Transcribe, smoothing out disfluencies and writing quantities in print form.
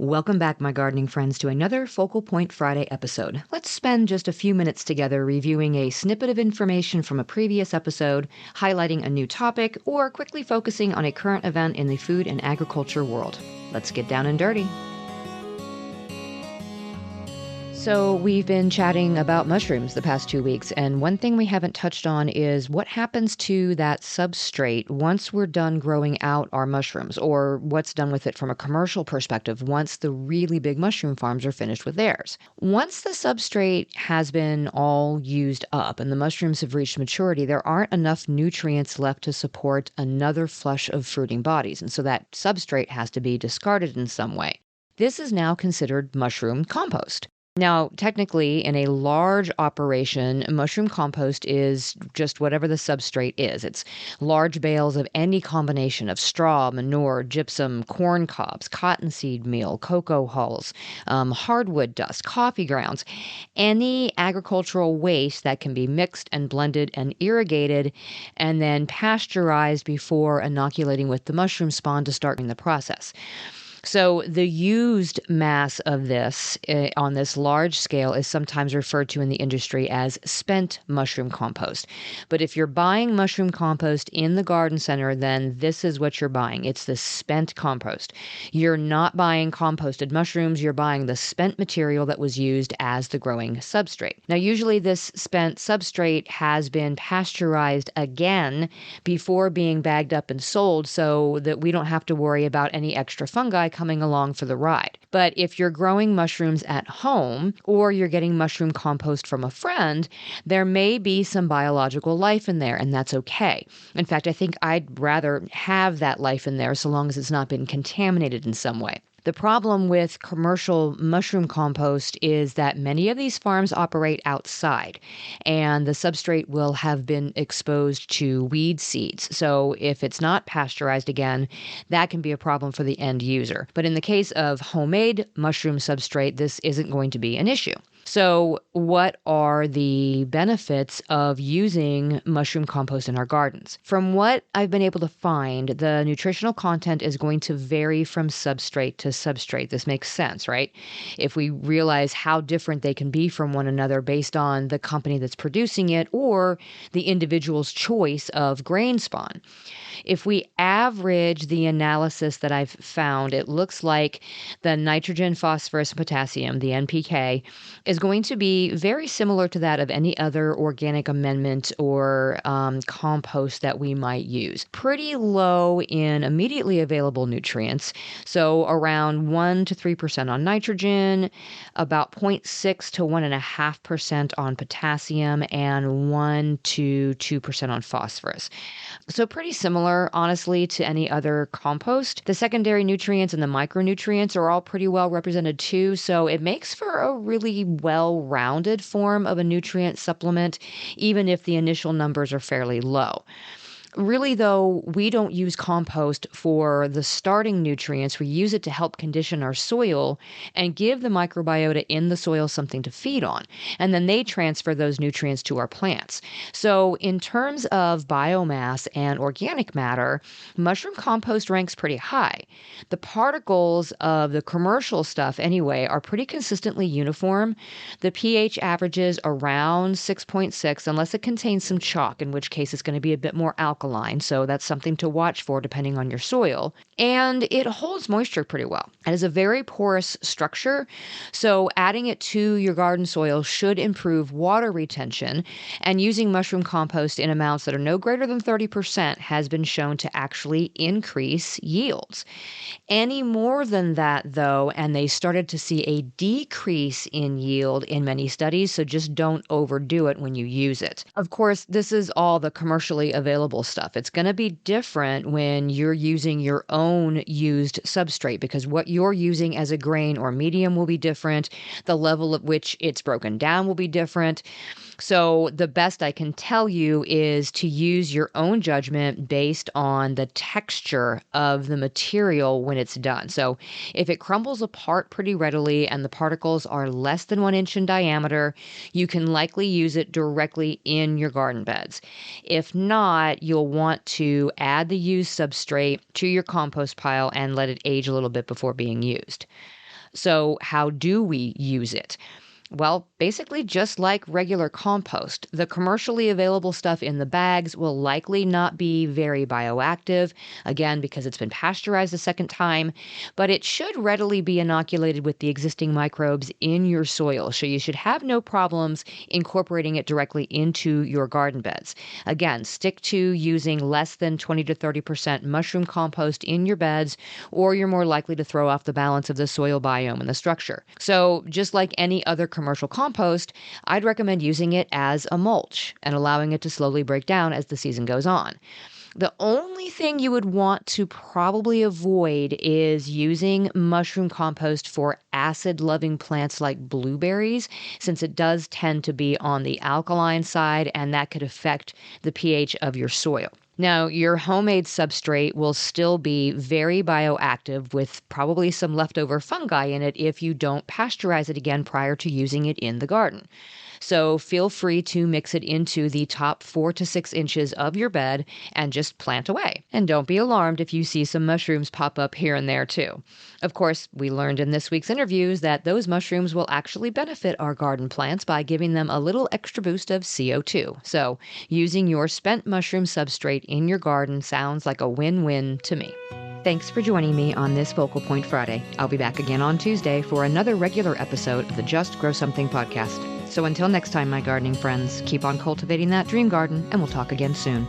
Welcome back, my gardening friends, to another Focal Point Friday episode. Let's spend just a few minutes together reviewing a snippet of information from a previous episode, highlighting a new topic, or quickly focusing on a current event in the food and agriculture world. Let's get down and dirty. So we've been chatting about mushrooms the past 2 weeks, and one thing we haven't touched on is what happens to that substrate once we're done growing out our mushrooms, or what's done with it from a commercial perspective once the really big mushroom farms are finished with theirs. Once the substrate has been all used up and the mushrooms have reached maturity, there aren't enough nutrients left to support another flush of fruiting bodies, and so that substrate has to be discarded in some way. This is now considered mushroom compost. Now, technically, in a large operation, mushroom compost is just whatever the substrate is. It's large bales of any combination of straw, manure, gypsum, corn cobs, cottonseed meal, cocoa hulls, hardwood dust, coffee grounds, any agricultural waste that can be mixed and blended and irrigated and then pasteurized before inoculating with the mushroom spawn to start the process. So the used mass of this on this large scale is sometimes referred to in the industry as spent mushroom compost. But if you're buying mushroom compost in the garden center, then this is what you're buying. It's the spent compost. You're not buying composted mushrooms. You're buying the spent material that was used as the growing substrate. Now, usually this spent substrate has been pasteurized again before being bagged up and sold so that we don't have to worry about any extra fungi coming along for the ride. But if you're growing mushrooms at home or you're getting mushroom compost from a friend, there may be some biological life in there, and that's okay. In fact, I think I'd rather have that life in there so long as it's not been contaminated in some way. The problem with commercial mushroom compost is that many of these farms operate outside, and the substrate will have been exposed to weed seeds. So if it's not pasteurized again, that can be a problem for the end user. But in the case of homemade mushroom substrate, this isn't going to be an issue. So what are the benefits of using mushroom compost in our gardens? From what I've been able to find, the nutritional content is going to vary from substrate to substrate. This makes sense, right? If we realize how different they can be from one another based on the company that's producing it or the individual's choice of grain spawn. If we average the analysis that I've found, it looks like the nitrogen, phosphorus, and potassium, the NPK, is going to be very similar to that of any other organic amendment or compost that we might use. Pretty low in immediately available nutrients, so around 1 to 3% on nitrogen, about 0.6 to 1.5% on potassium, and 1 to 2% on phosphorus. So pretty similar, honestly, to any other compost. The secondary nutrients and the micronutrients are all pretty well represented too, so it makes for a really well-rounded form of a nutrient supplement, even if the initial numbers are fairly low. Really, though, we don't use compost for the starting nutrients. We use it to help condition our soil and give the microbiota in the soil something to feed on. And then they transfer those nutrients to our plants. So in terms of biomass and organic matter, mushroom compost ranks pretty high. The particles of the commercial stuff, anyway, are pretty consistently uniform. The pH averages around 6.6, unless it contains some chalk, in which case it's going to be a bit more alkaline. So that's something to watch for depending on your soil. And it holds moisture pretty well. It is a very porous structure, so adding it to your garden soil should improve water retention, and using mushroom compost in amounts that are no greater than 30% has been shown to actually increase yields. Any more than that, though, and they started to see a decrease in yield in many studies, so just don't overdo it when you use it. Of course, this is all the commercially available stuff. It's going to be different when you're using your own used substrate, because what you're using as a grain or medium will be different. The level at which it's broken down will be different. So the best I can tell you is to use your own judgment based on the texture of the material when it's done. So if it crumbles apart pretty readily and the particles are less than 1 inch in diameter, you can likely use it directly in your garden beds. If not, you'll want to add the used substrate to your compost pile and let it age a little bit before being used. So how do we use it? Well, basically, just like regular compost, the commercially available stuff in the bags will likely not be very bioactive, again, because it's been pasteurized a second time, but it should readily be inoculated with the existing microbes in your soil. So you should have no problems incorporating it directly into your garden beds. Again, stick to using less than 20 to 30% mushroom compost in your beds, or you're more likely to throw off the balance of the soil biome and the structure. So just like any other commercial compost, I'd recommend using it as a mulch and allowing it to slowly break down as the season goes on. The only thing you would want to probably avoid is using mushroom compost for acid-loving plants like blueberries, since it does tend to be on the alkaline side, and that could affect the pH of your soil. Now, your homemade substrate will still be very bioactive with probably some leftover fungi in it if you don't pasteurize it again prior to using it in the garden. So feel free to mix it into the top 4 to 6 inches of your bed and just plant away. And don't be alarmed if you see some mushrooms pop up here and there too. Of course, we learned in this week's interviews that those mushrooms will actually benefit our garden plants by giving them a little extra boost of CO2. So using your spent mushroom substrate in your garden sounds like a win-win to me. Thanks for joining me on this Focal Point Friday. I'll be back again on Tuesday for another regular episode of the Just Grow Something podcast. So until next time, my gardening friends, keep on cultivating that dream garden, and we'll talk again soon.